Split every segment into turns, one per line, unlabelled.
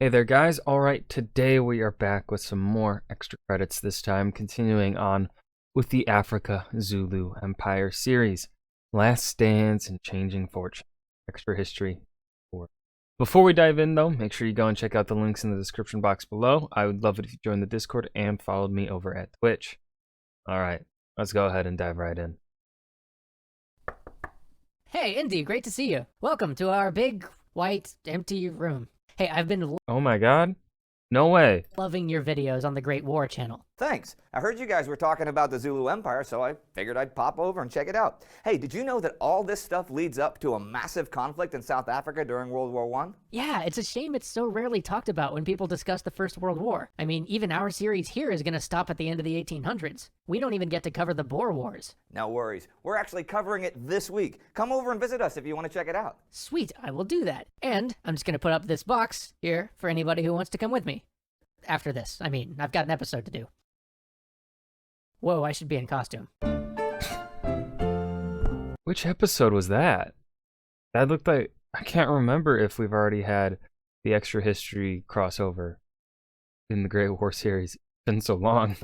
Hey there, guys. Alright, today we are back with some more extra credits, this time continuing on with the Africa Zulu Empire series. Last Stands and Changing Fortune. Extra history. Before we dive in, though, make sure you go and check out the links in the description box below. I would love it if you joined the Discord and followed me over at Twitch. Alright, let's go ahead and dive right in.
Hey, Indy, great to see you. Welcome to our big, white, empty room. Hey, I've been
Oh my god. No way.
loving your videos on the Great War channel.
Thanks. I heard you guys were talking about the Zulu Empire, so I figured I'd pop over and check it out. Hey, did you know that all this stuff leads up to a massive conflict in South Africa during World War I?
Yeah, it's a shame it's so rarely talked about when people discuss the First World War. I mean, even our series here is gonna stop at the end of the 1800s. We don't even get to cover the Boer Wars.
No worries. We're actually covering it this week. Come over and visit us if you want to check it out.
Sweet, I will do that. And I'm just gonna put up this box here for anybody who wants to come with me. After this, I mean, I've got an episode to do. Whoa, I should be in costume.
Which episode was that? That looked like... I can't remember if we've already had the extra history crossover in the Great War series. It's been so long.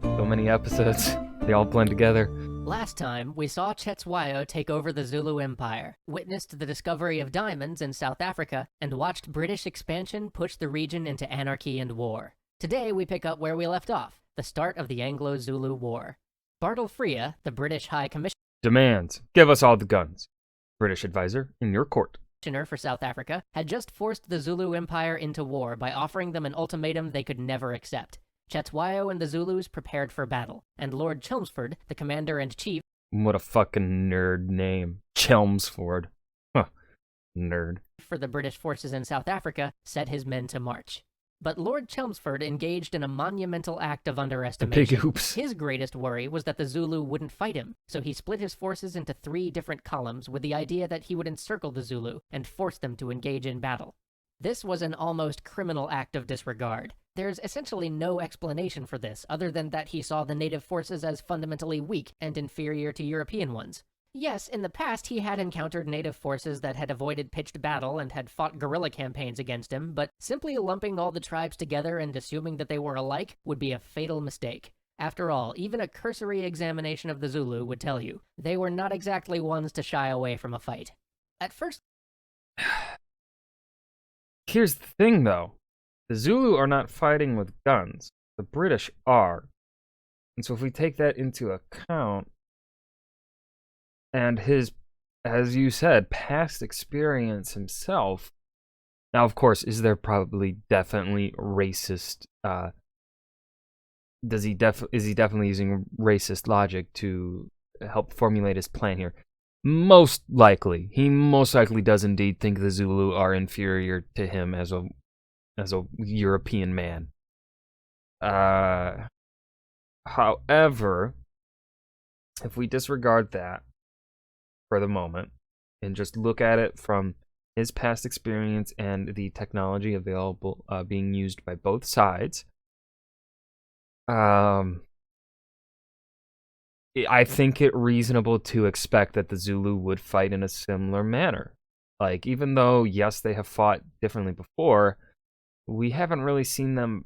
So many episodes. They all blend together.
Last time, we saw Chelmsfords take over the Zulu Empire, witnessed the discovery of diamonds in South Africa, and watched British expansion push the region into anarchy and war. Today, we pick up where we left off, the start of the Anglo-Zulu War. Bartle Frere, the British High
Demands. Give us all the guns. British advisor in your court.
Commissioner for South Africa, had just forced the Zulu Empire into war by offering them an ultimatum they could never accept. Chelmsfords and the Zulus prepared for battle, and Lord Chelmsford, the commander-in-chief,
What a fucking nerd name. Chelmsford. Huh. Nerd.
for the British forces in South Africa, set his men to march. But Lord Chelmsford engaged in a monumental act of
The
underestimation.
big oops.
His greatest worry was that the Zulu wouldn't fight him, so he split his forces into 3 different columns with the idea that he would encircle the Zulu and force them to engage in battle. This was an almost criminal act of disregard. There's essentially no explanation for this, other than that he saw the native forces as fundamentally weak and inferior to European ones. Yes, in the past he had encountered native forces that had avoided pitched battle and had fought guerrilla campaigns against him, but simply lumping all the tribes together and assuming that they were alike would be a fatal mistake. After all, even a cursory examination of the Zulu would tell you, they were not exactly ones to shy away from a fight. At first,
Here's the thing, though. The Zulu are not fighting with guns. The British are. And so if we take that into account, and his, as you said, past experience himself, now, of course, is there probably definitely racist, is he definitely using racist logic to help formulate his plan here? Most likely. He most likely does indeed think the Zulu are inferior to him as a European man. However, if we disregard that for the moment and just look at it from his past experience and the technology available being used by both sides, I think it reasonable to expect that the Zulu would fight in a similar manner. Like, even though, yes, they have fought differently before, we haven't really seen them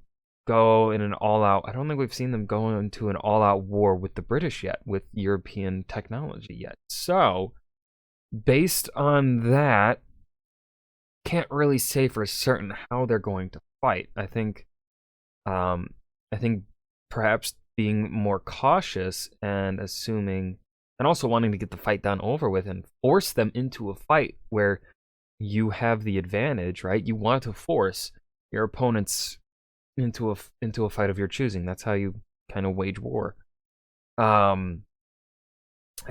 go in an all-out... I don't think we've seen them go into an all-out war with the British yet, with European technology yet. So, based on that, can't really say for certain how they're going to fight. I think perhaps being more cautious and assuming, and also wanting to get the fight done over with and force them into a fight where you have the advantage, right? You want to force your opponents into a fight of your choosing. That's how you kind of wage war. I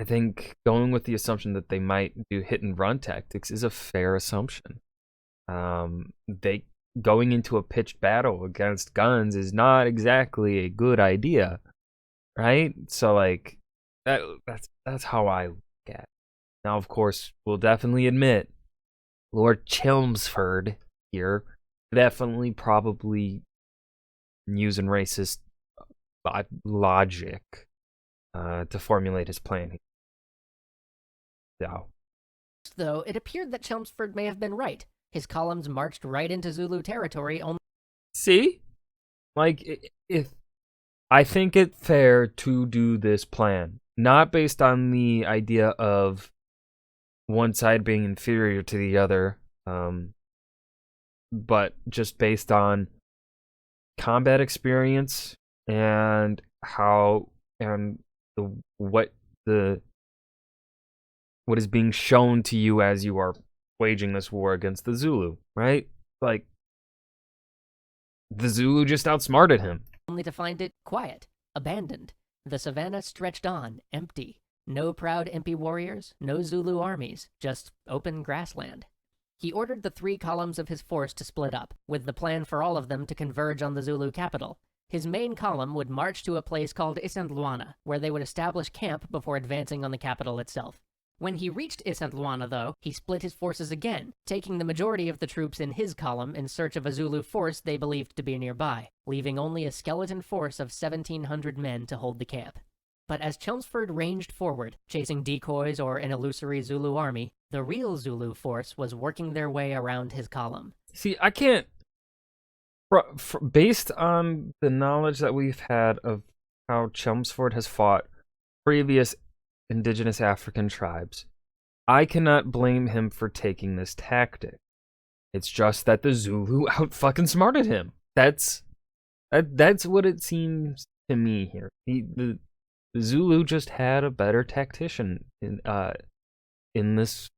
think going with the assumption that they might do hit and run tactics is a fair assumption. Going into a pitched battle against guns is not exactly a good idea, right? So like that's how I look at it. Now, of course, we'll definitely admit Lord Chelmsford here definitely probably using racist logic to formulate his plan here. So,
though, it appeared that Chelmsford may have been right. His columns marched right into Zulu territory.
See? Like, if I think it fair to do this plan, not based on the idea of one side being inferior to the other, but just based on combat experience and how and what is being shown to you as you are waging this war against the Zulu, right? Like, the Zulu just outsmarted him.
Only to find it quiet, abandoned. The savannah stretched on, empty. No proud Impi warriors, no Zulu armies, just open grassland. He ordered the 3 columns of his force to split up, with the plan for all of them to converge on the Zulu capital. His main column would march to a place called Isandlwana, where they would establish camp before advancing on the capital itself. When he reached Isandlwana, though, he split his forces again, taking the majority of the troops in his column in search of a Zulu force they believed to be nearby, leaving only a skeleton force of 1,700 men to hold the camp. But as Chelmsford ranged forward, chasing decoys or an illusory Zulu army, the real Zulu force was working their way around his column.
See, I can't... Based on the knowledge that we've had of how Chelmsford has fought previous indigenous African tribes, I cannot blame him for taking this tactic. It's just that the Zulu out-fucking-smarted him. That's what it seems to me here. The Zulu just had a better tactician in this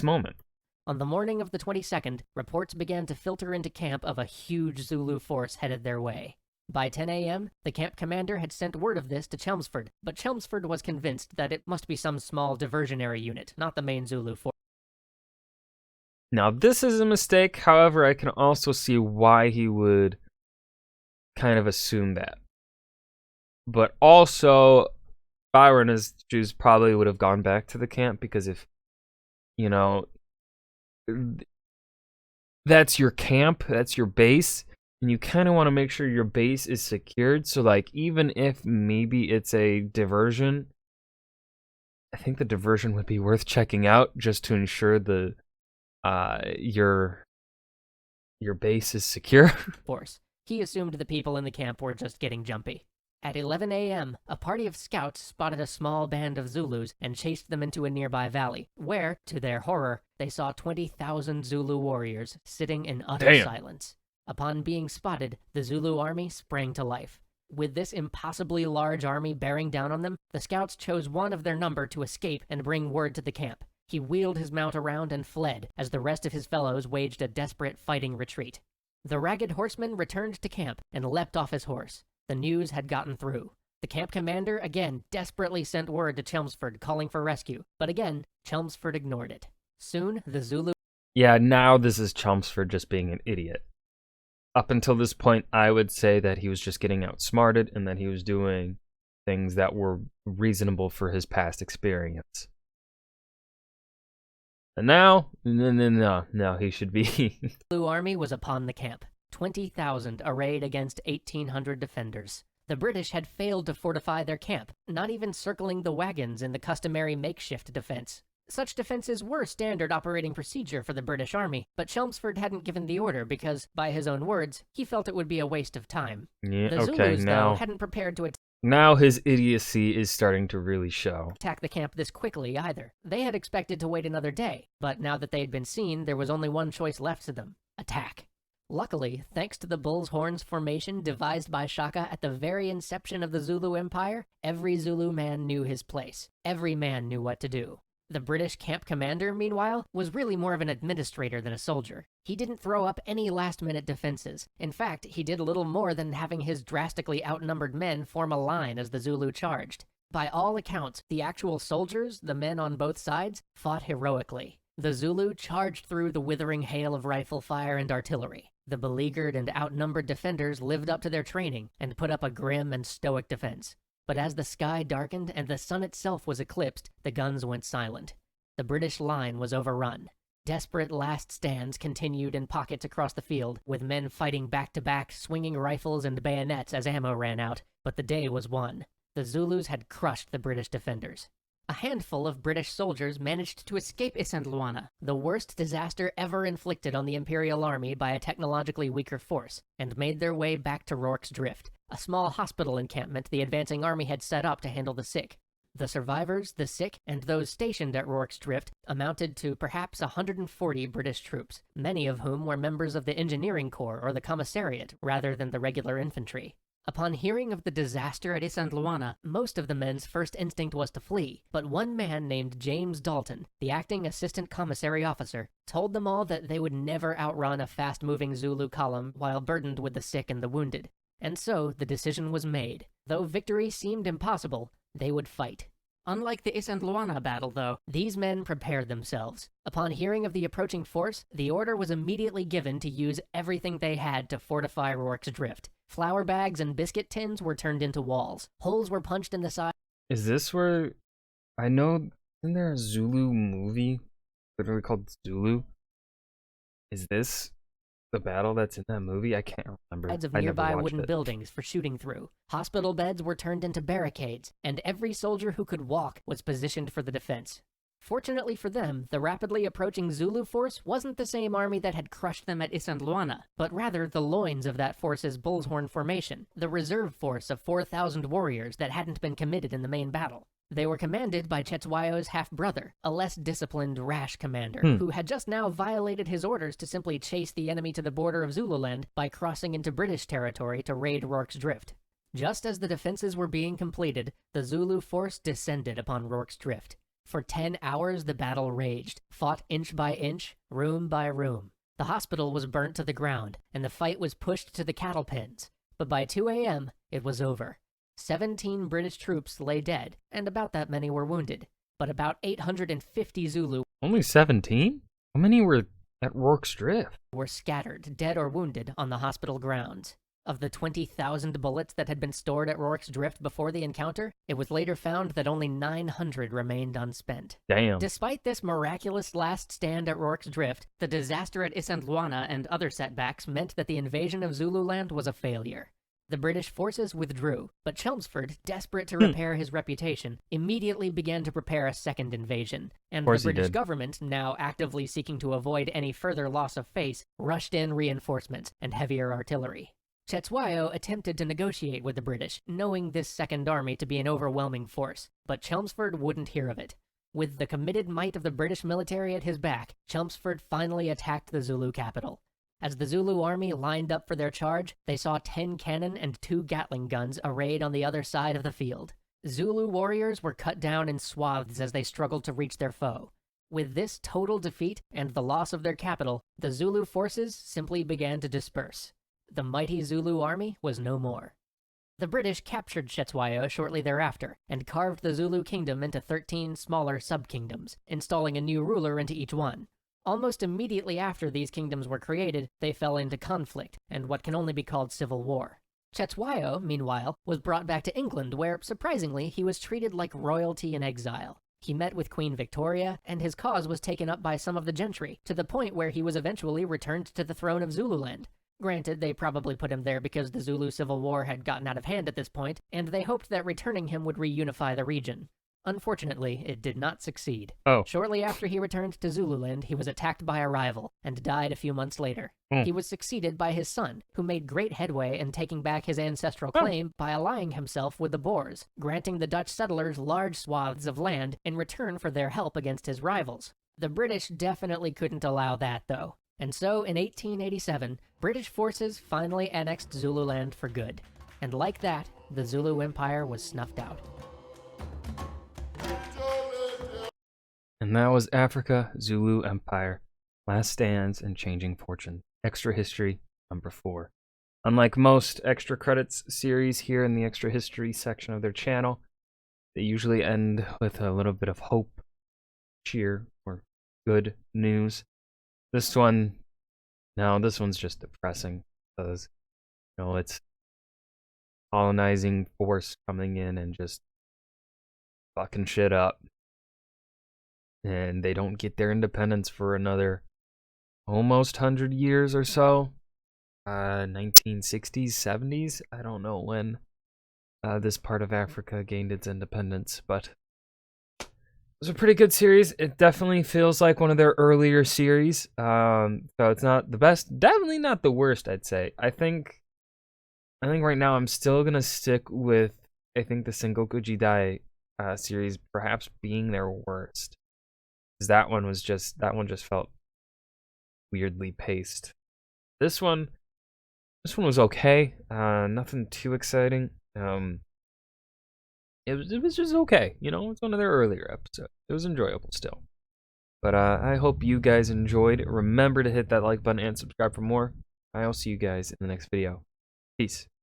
moment.
On the morning of the 22nd, reports began to filter into camp of a huge Zulu force headed their way. By 10 a.m., the camp commander had sent word of this to Chelmsford, but Chelmsford was convinced that it must be some small diversionary unit, not the main Zulu force.
Now, this is a mistake, however, I can also see why he would kind of assume that. But also, Byron and his Jews probably would have gone back to the camp, because if, you know, that's your camp, that's your base, and you kind of want to make sure your base is secured. So, like, even if maybe it's a diversion, I think the diversion would be worth checking out just to ensure the your base is secure.
Force. He assumed the people in the camp were just getting jumpy. At 11 a.m., a party of scouts spotted a small band of Zulus and chased them into a nearby valley, where, to their horror, they saw 20,000 Zulu warriors sitting in utter silence. Upon being spotted, the Zulu army sprang to life. With this impossibly large army bearing down on them, the scouts chose one of their number to escape and bring word to the camp. He wheeled his mount around and fled, as the rest of his fellows waged a desperate fighting retreat. The ragged horseman returned to camp and leapt off his horse. The news had gotten through. The camp commander again desperately sent word to Chelmsford calling for rescue, but again, Chelmsford ignored it. Soon, the Zulu...
Yeah, now this is Chelmsford just being an idiot. Up until this point, I would say that he was just getting outsmarted and that he was doing things that were reasonable for his past experience. And now, no, he should be...
Zulu army was upon the camp. 20,000 arrayed against 1,800 defenders. The British had failed to fortify their camp, not even circling the wagons in the customary makeshift defense. Such defenses were standard operating procedure for the British Army, but Chelmsford hadn't given the order because, by his own words, he felt it would be a waste of time.
Yeah,
the Zulus, though, hadn't prepared to
now his idiocy is starting to really show.
Attack the camp this quickly either. They had expected to wait another day, but now that they had been seen, there was only one choice left to them: attack. Luckily, thanks to the bull's horns formation devised by Shaka at the very inception of the Zulu Empire, every Zulu man knew his place. Every man knew what to do. The British camp commander, meanwhile, was really more of an administrator than a soldier. He didn't throw up any last-minute defenses. In fact, he did little more than having his drastically outnumbered men form a line as the Zulu charged. By all accounts, the actual soldiers, the men on both sides, fought heroically. The Zulu charged through the withering hail of rifle fire and artillery. The beleaguered and outnumbered defenders lived up to their training and put up a grim and stoic defense. But as the sky darkened and the sun itself was eclipsed, the guns went silent. The British line was overrun. Desperate last stands continued in pockets across the field, with men fighting back-to-back, swinging rifles and bayonets as ammo ran out, but the day was won. The Zulus had crushed the British defenders. A handful of British soldiers managed to escape Isandlwana, the worst disaster ever inflicted on the Imperial Army by a technologically weaker force, and made their way back to Rorke's Drift, a small hospital encampment the advancing army had set up to handle the sick. The survivors, the sick, and those stationed at Rorke's Drift amounted to perhaps 140 British troops, many of whom were members of the Engineering Corps or the Commissariat, rather than the regular infantry. Upon hearing of the disaster at Isandlwana, most of the men's first instinct was to flee, but one man named James Dalton, the acting assistant commissary officer, told them all that they would never outrun a fast-moving Zulu column while burdened with the sick and the wounded. And so the decision was made. Though victory seemed impossible, they would fight. Unlike the Isandlwana battle, though, these men prepared themselves. Upon hearing of the approaching force, the order was immediately given to use everything they had to fortify Rorke's Drift. Flour bags and biscuit tins were turned into walls. Holes were punched in the side.
Is this where... I know... Isn't there a Zulu movie literally called Zulu? Is this the battle that's in that movie? I can't remember.
Sides of
I never
nearby
watched
wooden
it.
buildings for shooting through. Hospital beds were turned into barricades, and every soldier who could walk was positioned for the defense. Fortunately for them, the rapidly approaching Zulu force wasn't the same army that had crushed them at Isandlwana, but rather the loins of that force's Bullshorn formation, the reserve force of 4,000 warriors that hadn't been committed in the main battle. They were commanded by Chetwayo's half-brother, a less disciplined, rash commander, who had just now violated his orders to simply chase the enemy to the border of Zululand by crossing into British territory to raid Rorke's Drift. Just as the defenses were being completed, the Zulu force descended upon Rorke's Drift. For 10 hours, the battle raged, fought inch by inch, room by room. The hospital was burnt to the ground, and the fight was pushed to the cattle pens. But by 2 a.m., it was over. 17 British troops lay dead, and about that many were wounded. But about 850 Zulu
Only 17? How many were at Rorke's Drift?
were scattered, dead or wounded, on the hospital grounds. Of the 20,000 bullets that had been stored at Rorke's Drift before the encounter, it was later found that only 900 remained unspent.
Damn.
Despite this miraculous last stand at Rorke's Drift, the disaster at Isandlwana and other setbacks meant that the invasion of Zululand was a failure. The British forces withdrew, but Chelmsford, desperate to repair his reputation, immediately began to prepare a second invasion, and the British government, now actively seeking to avoid any further loss of face, rushed in reinforcements and heavier artillery. Chetwayo attempted to negotiate with the British, knowing this second army to be an overwhelming force, but Chelmsford wouldn't hear of it. With the committed might of the British military at his back, Chelmsford finally attacked the Zulu capital. As the Zulu army lined up for their charge, they saw 10 cannon and 2 Gatling guns arrayed on the other side of the field. Zulu warriors were cut down in swaths as they struggled to reach their foe. With this total defeat and the loss of their capital, the Zulu forces simply began to disperse. The mighty Zulu army was no more. The British captured Chetwayo shortly thereafter, and carved the Zulu kingdom into 13 smaller sub-kingdoms, installing a new ruler into each one. Almost immediately after these kingdoms were created, they fell into conflict, and what can only be called civil war. Chetwayo, meanwhile, was brought back to England where, surprisingly, he was treated like royalty in exile. He met with Queen Victoria, and his cause was taken up by some of the gentry, to the point where he was eventually returned to the throne of Zululand. Granted, they probably put him there because the Zulu Civil War had gotten out of hand at this point, and they hoped that returning him would reunify the region. Unfortunately, it did not succeed. Shortly after he returned to Zululand, he was attacked by a rival, and died a few months later. He was succeeded by his son, who made great headway in taking back his ancestral claim by allying himself with the Boers, granting the Dutch settlers large swaths of land in return for their help against his rivals. The British definitely couldn't allow that, though. And so, in 1887, British forces finally annexed Zululand for good. And like that, the Zulu Empire was snuffed out.
And that was Africa, Zulu Empire, Last Stands and Changing Fortune. Extra History, number 4. Unlike most extra credits series here in the extra history section of their channel, they usually end with a little bit of hope, cheer, or good news. This one, no, this one's just depressing because, you know, it's colonizing force coming in and just fucking shit up. And they don't get their independence for another almost 100 years or so. 1960s, 70s? I don't know when this part of Africa gained its independence, but was a pretty good series. It definitely feels like one of their earlier series. So it's not the best, definitely not the worst, I'd say. I think right now I'm still gonna stick with the Sengoku Jidai series perhaps being their worst. Because that one just felt weirdly paced. This one was okay. Nothing too exciting. It was just okay. You know, it's one of their earlier episodes. It was enjoyable still. But I hope you guys enjoyed. Remember to hit that like button and subscribe for more. I'll see you guys in the next video. Peace.